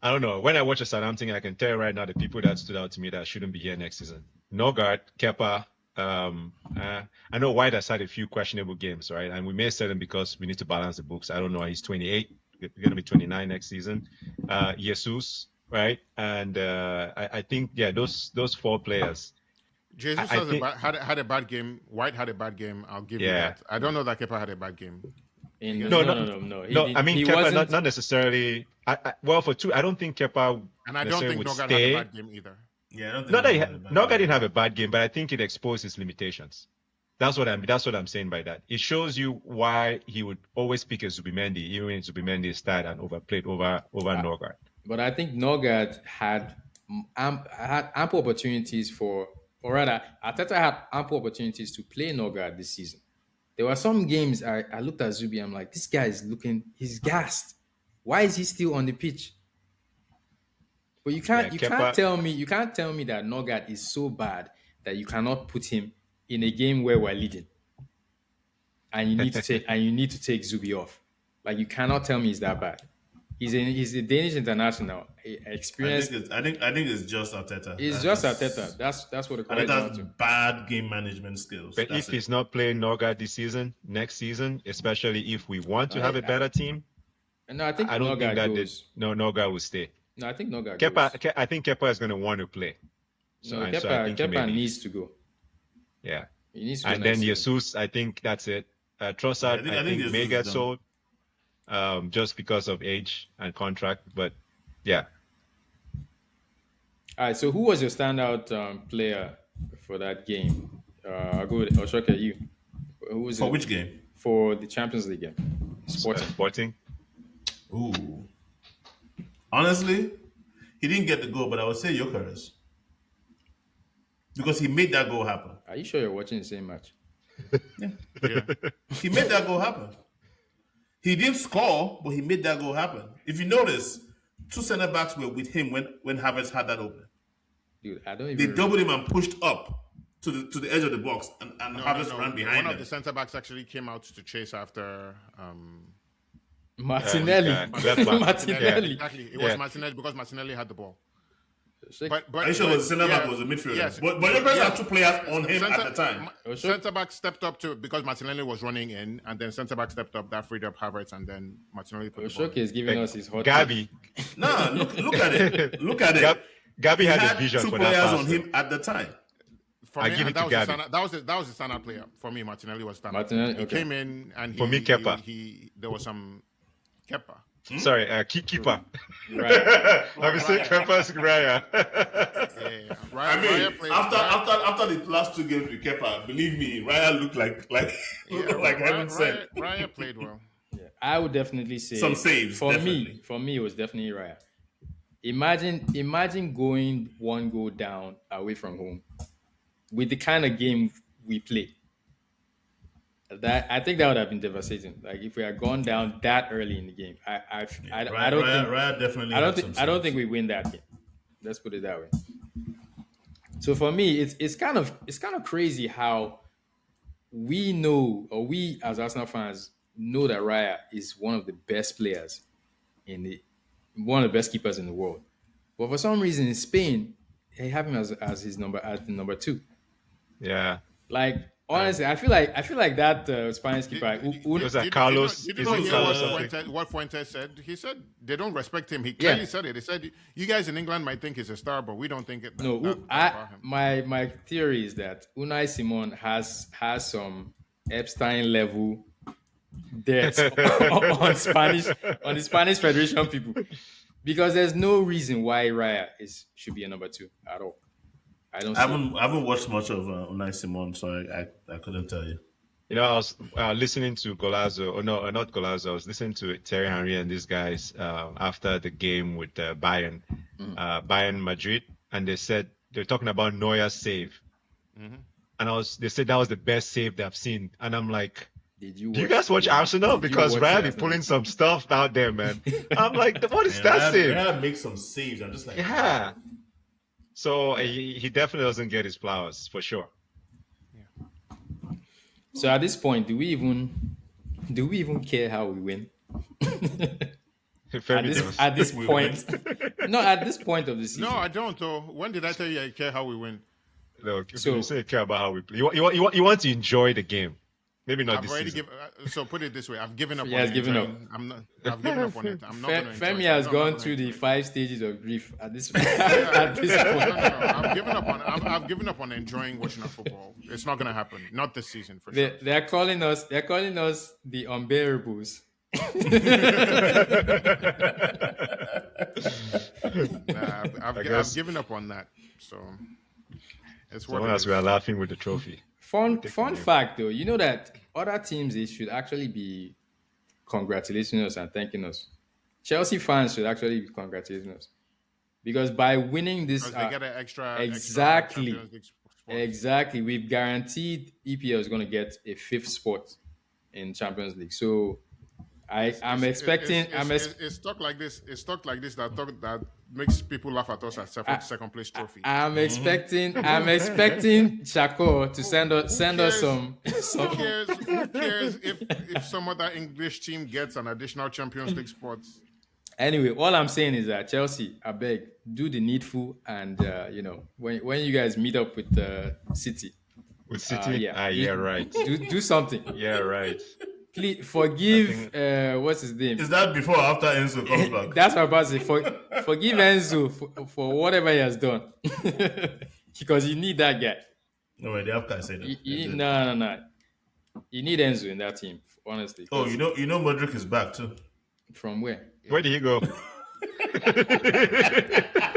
I don't know. When I watch a Southampton, I can tell you right now the people that stood out to me that shouldn't be here next season. Norgard, Kepa. I know White has had a few questionable games, right? And we may sell him because we need to balance the books. I don't know. He's 28. He's going to be 29 next season. Jesus, right? And I think, yeah, those four players. Jesus I think- had a bad game. White had a bad game. I'll give you Yeah. that. I don't know that Kepa had a bad game. No. No, I mean, he Kepa, wasn't. not necessarily. Well, for two, I don't think Kepa And I don't necessarily think would Norgard stay. had a bad game either. Yeah, I don't think Not that he had a bad Norgard game. didn't have a bad game, but I think it exposed his limitations. That's what I'm saying by that. It shows you why he would always pick a Zubimendi, even when Zubimendi started and overplayed over Norgard. But I think Norgard had ample opportunities or rather, Arteta had ample opportunities to play Norgard this season. There were some games I looked at Zubi, I'm like, this guy he's gassed. Why is he still on the pitch? But you can't Kepa- tell me that Norgard is so bad that you cannot put him in a game where we're leading. And you need to take Zubi off. Like you cannot tell me he's that bad. He's a Danish international, experienced. I think it's just Arteta. It's just Arteta. That's what it comes down Arteta's to. bad game management skills. But That's if it. he's not playing Norgard this season, next season, especially if we want to have a better team, No, I think I don't think Norgard that goes. Norgard will stay. No, I think Norgard Kepa, goes. I think Kepa is going to want to play. No, I think he may Kepa leave. needs to go. Yeah. He needs to go And then next season. Jesus, I think that's it. Trossard, Yeah, I think I think may Jesus get is sold just because of age and contract. But yeah, All right. So who was your standout player for that game? I'll go with Oshoka. You. Who was For it which game? for the Champions League game? Sporting. Sporting. Ooh. Honestly, he didn't get the goal, but I would say Jokeres. Because he made that goal happen. Are you sure you're watching the same match? Yeah. He made that goal happen. He didn't score, but he made that goal happen. If you notice, two centre backs were with him when Havertz had that open. Dude, I don't They even. doubled him and pushed up to the edge of the box, and Havertz ran One behind of him. the centre backs actually came out to chase after. Martinelli. Left back. Martinelli. Exactly, it was Martinelli because Martinelli had the ball. But Are you sure it was the centre back or was a midfielder? Yes. But Jokeres Yes. had two players on him at the time. Centre back stepped up to because Martinelli was running in, and then centre back stepped up. That freed up Havertz, and then Martinelli put the ball. Oshoka is giving us his hot. Gabi. Nah, look at it. Look at it. Gabi He had had a vision two for that players pass. on him at the time. For I me, give and it to that was Gabi. that was the standout player for me. Martinelli was standout. Martinelli, He okay. came in and For me, Kepa. He there was some Kepa. Sorry, keeper. Right. I've been saying Kepa's Raya. Yeah, I mean, after the last two games with Kepa, believe me, Raya looked like heaven sent. Raya played well. Yeah, I would definitely say Some saves, For definitely. me, it was definitely Raya. Imagine going one goal down away from home with the kind of game we play. That I think that would have been devastating. Like if we had gone down that early in the game, I don't think Raya definitely. I don't had think some I don't saves. think we win that game. Let's put it that way. So for me, it's kind of crazy how we know, or we as Arsenal fans know that Raya is one of the best players one of the best keepers in the world. But for some reason in Spain, they have him as the number 2. Yeah. Like honestly, I feel like that Spanish keeper. Was that Carlos? Did Is you it hear Carlos something? what Fuentes said? He said they don't respect him. He clearly Yeah. said it. He said you guys in England might think he's a star, but we don't think it. No, that about him. my theory is that Unai Simon has some Epstein level debt on the Spanish Federation people, because there's no reason why Raya should be a number 2 at all. I don't. I haven't watched much of Unai Simon, so I couldn't tell you. You know, I was listening to Golazo, or no, not Golazo. I was listening to Terry Henry and these guys after the game with Bayern Madrid, and they're talking about Neuer's save, and they said that was the best save they've seen, and I'm like, Did you? do you guys watch Arsenal? Did you Because watch Ryan be Arsenal? pulling some stuff out there, man. I'm like, what is that save? Raya makes some saves. I'm just like, Yeah. So he definitely doesn't get his flowers for sure. So at this point, do we even care how we win? At this point, no, at this point of the season. No, I don't. Though. When did I tell you I care how we win? Look, So- you say you care about how we play. You want to enjoy the game. Maybe not I've this already season. given. So put it this way: I've given up. He on has given enjoying- I'm not. I've given up on it. I'm not going to. Femi has gone through the 5 stages of grief at this at this No, point. I've given up on enjoying watching our football. It's not going to happen. Not this season for sure. They're calling us the unbearables. Nah, I've guess- given up on that. So it's So what long it as is. we are laughing with the trophy. Fun fact though, you know that other teams, they should actually be congratulating us and thanking us. Chelsea fans should actually be congratulating us, because by winning this, Because they get an extra exactly. Champions League spot. exactly, we've guaranteed EPL is going to get a 5th spot in Champions League. So I'm expecting. It's stuck like this. It's stuck like this that makes people laugh at us at second place trophy. I'm expecting Chako to send us some. Who cares if some other English team gets an additional Champions League spot? Anyway, all I'm saying is that Chelsea, I beg, do the needful, and when you guys meet up with City, With City? yeah, Right. do something. Yeah, right. Please forgive. What's his name? is that before or after Enzo comes back? That's what I'm about to say. Forgive Enzo for whatever he has done, because you need that guy. No, wait, they have Kai say that. No. You need Enzo in that team, honestly. Oh, you know, Modric is back too. From where? Where did he go?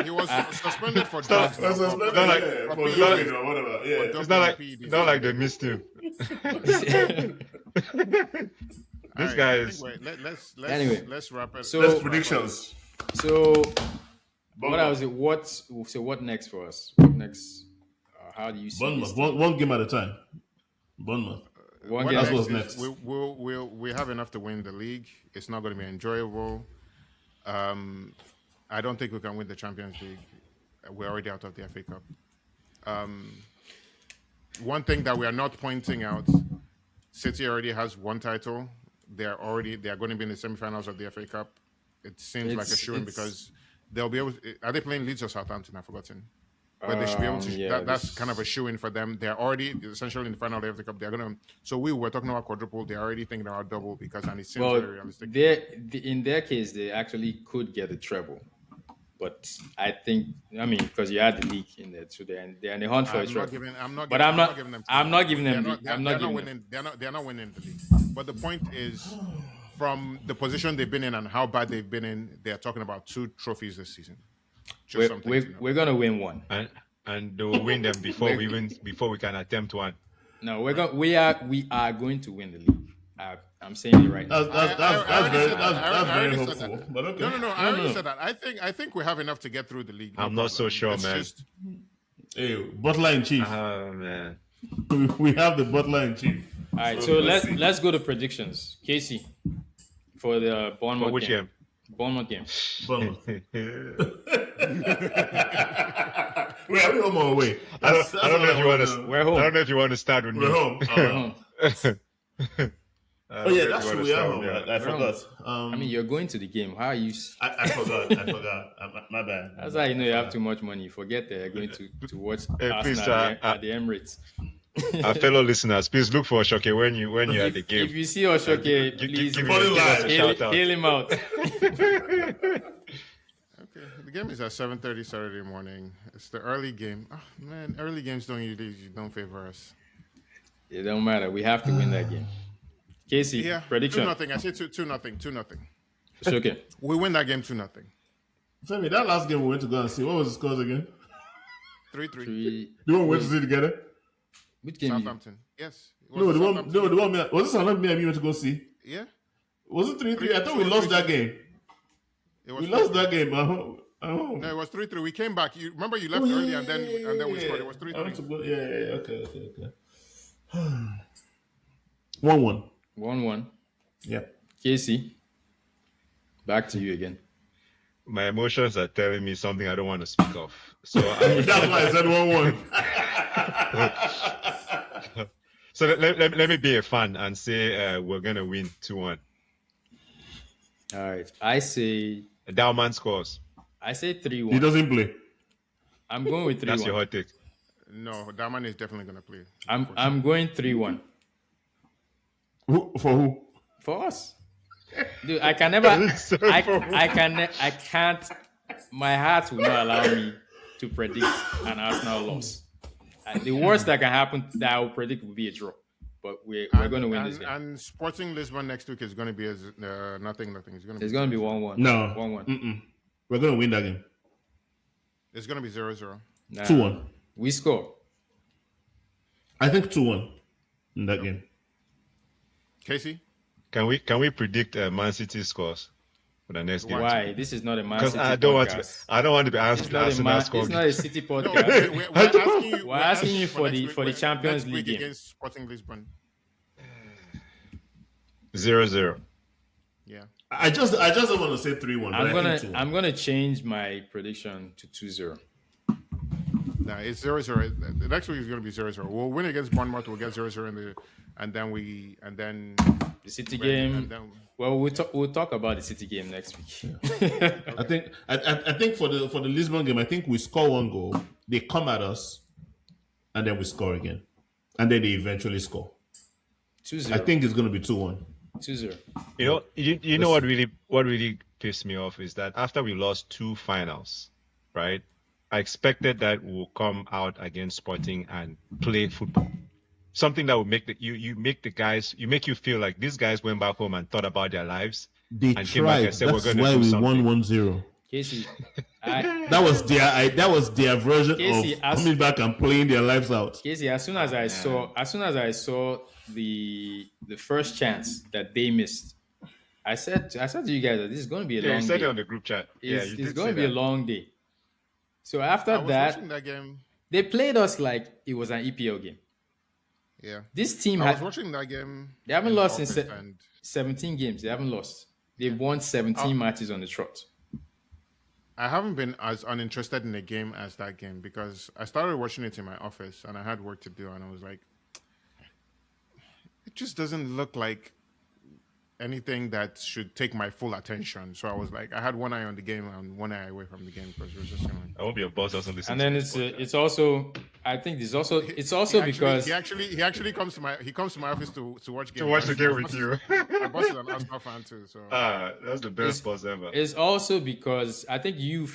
He was suspended for Stop. drugs. now, Suspended, Not like- yeah, for for PEDs. doping or whatever. For Yeah. doping It's not like and PEDs. not like they missed him. All This right, guy I is. think let's Anyway, let's wrap it. so- Let's predictions. So what Bournemouth. was it? What next for us? What next? How do you see Bournemouth. this? One game at a time. Bournemouth. One What game. That's next what's is next. we have enough to win the league. It's not going to be enjoyable. I don't think we can win the Champions League. We're already out of the FA Cup. One thing that we are not pointing out: City already has one title. They are going to be in the semifinals of the FA Cup. It seems like a shoo-in because they'll be able. Are they playing Leeds or Southampton? I've forgotten. But they should be able to. Yeah, That's kind of a shoo-in for them. They're already essentially in the final of the cup. They're gonna. So we were talking about quadruple. They're already thinking about double and it seems Well, very realistic. in their case, they actually could get a treble, but I think because you had the league in there, so they're in the hunt for a I'm not treble. giving. I'm not. But Giving, I'm not. giving them. I'm not giving them. They're the- not, I'm they're not not giving winning. They're not winning the league. But the point is, from the position they've been in and how bad they've been in, they're talking about 2 trophies this season. Just something to know. We're gonna win one. And they will win them before we can attempt one. No, we are going to win the league. I'm saying it right now. That's very hopeful. But okay. No. I already said that. I think we have enough to get through the league. I'm not so sure, It's man. just- Hey, butler in chief. Oh man. We have the butler in chief. All right, so let's see. let's go to predictions. Casey, for the Bournemouth For which game? Bournemouth game. Bournemouth. Wait, are we home or away? I don't know if you want to. We're home. I don't know if you want to start with me. We're home. We're home. Oh yeah, that's true. We are home. I forgot. I mean, you're going to the game. How are you? I forgot. My bad. That's how you know you have too much money. Forget that you're going to watch please, Arsenal at the Emirates. Our fellow listeners, please look for Shoke when you're at the If game. you see Oshoke, please give us a hail, shout out. hail him out. Okay, the game is at 7:30 Saturday morning. It's the early game. Oh, man, early games don't favor us. It don't matter. We have to win that game. Casey, Yeah, prediction. 2-0. I say 2-0. 2-0. Oshoke. We win that game 2-0. Femi, that last game we went to go and see. What was the scores again? 3-3. The one we went to see together? Which game? Southampton. Yes. It No, was the one. Southampton. No, the one. Was it Southampton me and you went to go see? Yeah. Was it 3-3? I thought we lost that game. It was We lost 3-3. that game. No, it was 3-3. We came back. You remember you left early and then we scored. It was 3-3. Yeah. Okay. 1-1. 1-1. Yeah. Casey, back to you again. My emotions are telling me something I don't want to speak of. So That's why I said 1-1. so let me be a fan and say we're gonna win 2-1. All right. I say Dowman scores. 3-1. He doesn't play. I'm going with 3-1. That's your hot take. No, that man is definitely going to play. I'm going 3-1. For who? For us. Dude, I can never I can't my heart will not allow me to predict an Arsenal loss. The worst that can happen that I will predict will be a draw. But we're going to win this game. And Sporting Lisbon next week is going to be nothing. It's going to It's going to be 1-1. No. 1-1. We're going to win that game. It's going to be 0-0. Nah, 2-1. we score. I think 2-1 in that game. Casey? Can we predict Man City scores for the next game? Why? This is not a Man Because City I don't want podcast. to be It's asking not, a Arsenal man, score. it's not a City No, podcast. we're asking you for the next week- Champions next week League game. against Sporting Lisbon. 0-0. Yeah. I just don't want to say 3-1. but I think 2-1. I'm gonna change my prediction to 2-0. No, it's 0-0. The next week is going to be 0-0. We'll win against Bournemouth. We'll get 0-0 and then The City and game. then Well, we'll talk about the City game next week. I think for the Lisbon game, I think we score 1 goal, they come at us, and then we score again, and then they eventually score. 2-0. I think it's going to be 2-1. 2-0. You know what really pissed me off is that after we lost 2 finals, right? I expected that we'll come out against Sporting and play football. Something that will make make you feel like these guys went back home and thought about their lives They and came back tried. and said we're That's going to why do we something. won 1-0. Casey, That was their version Casey, of coming back and playing their lives out. Casey, as soon as I saw the first chance that they missed, I said to you guys that this is going to be a long you said day. it on the group chat. It's going to be a long day. So after I was that, watching that game. they played us like it was an EPL game. Yeah. This team I was watching that game. they haven't in the lost in office and 17 games. They haven't lost. They've won 17 matches on the trot. I haven't been as uninterested in the game as that game because I started watching it in my office and I had work to do and I was like, it just doesn't look like anything that should take my full attention. So I was like, I had one eye on the game and one eye away from the game because it was just I won't be a boss or something. And then it's also I think it's also because he actually comes to my office to watch games. to watch the game with you. My boss is an Arsenal fan too, so That's the best boss ever. it's also because I think you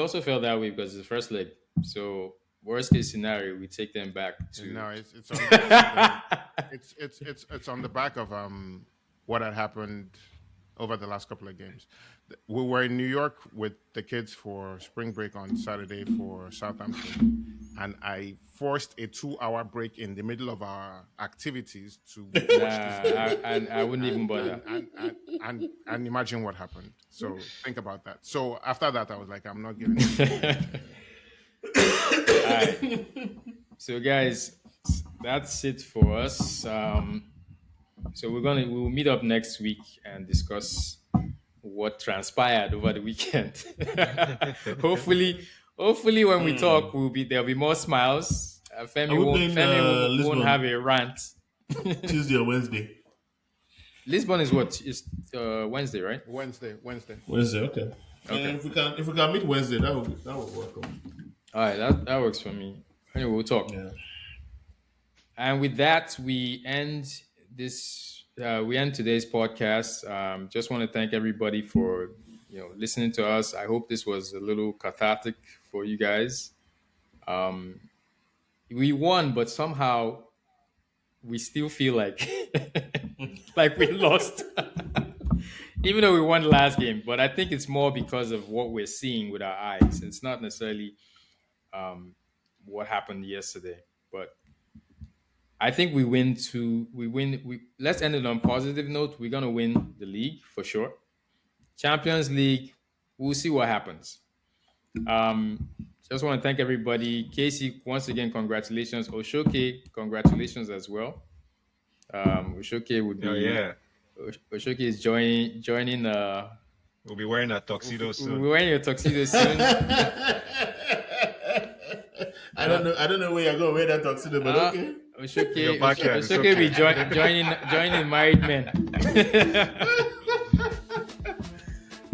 also felt that way because it's the first leg. So worst case scenario, we take them back to no, it's on the back of what had happened over the last couple of games. We were in New York with the kids for spring break on Saturday for Southampton, and I forced a 2-hour break in the middle of our activities to watch this. I wouldn't even bother. And imagine what happened. So think about that. So after that, I was like, I'm not giving it. All right. So guys, that's it for us. So we'll meet up next week and discuss what transpired over the weekend. hopefully when we talk, there'll be more smiles. Femi won't have a rant. Tuesday or Wednesday? Lisbon is what? It's Wednesday, right? Wednesday. Okay. And if we can meet Wednesday, that would work. All right, that works for me. Anyway, we'll talk. Yeah. And with that, we end today's podcast. Just want to thank everybody for listening to us. I hope this was a little cathartic for you guys. We won, but somehow we still feel like like we lost, even though we won the last game. But I think it's more because of what we're seeing with our eyes. It's not necessarily what happened yesterday, but I think we win. Let's end it on a positive note. We're gonna win the league for sure. Champions League, we'll see what happens. Just want to thank everybody. Casey, once again, congratulations. Oshoke, congratulations as well. Oshoke would be. Oh yeah. Oshoke is joining. We'll be wearing a tuxedo soon. We'll be wearing a tuxedo soon. I don't know where you're going to wear that tuxedo, but okay. Oshoke be joining married men.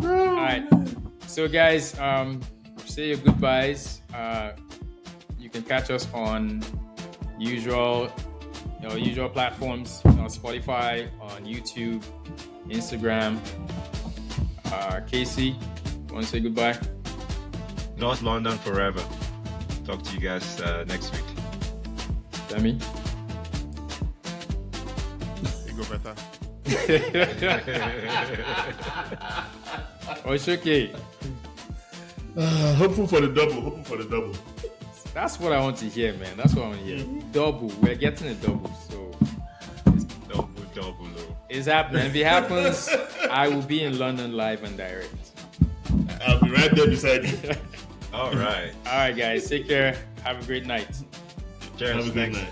All right. So guys, say your goodbyes. You can catch us on usual platforms, on Spotify, on YouTube, Instagram. Casey, want to say goodbye? North London forever. Talk to you guys next week. Demi? You go better. Oshoke. Hopeful for the double. That's what I want to hear, man. That's what I want to hear. Double. We're getting a double. So Double. it's happening. If it happens, I will be in London live and direct. I'll be right there beside you. All right. All right, guys. Take care. Have a great night. Cheers. Have a good night.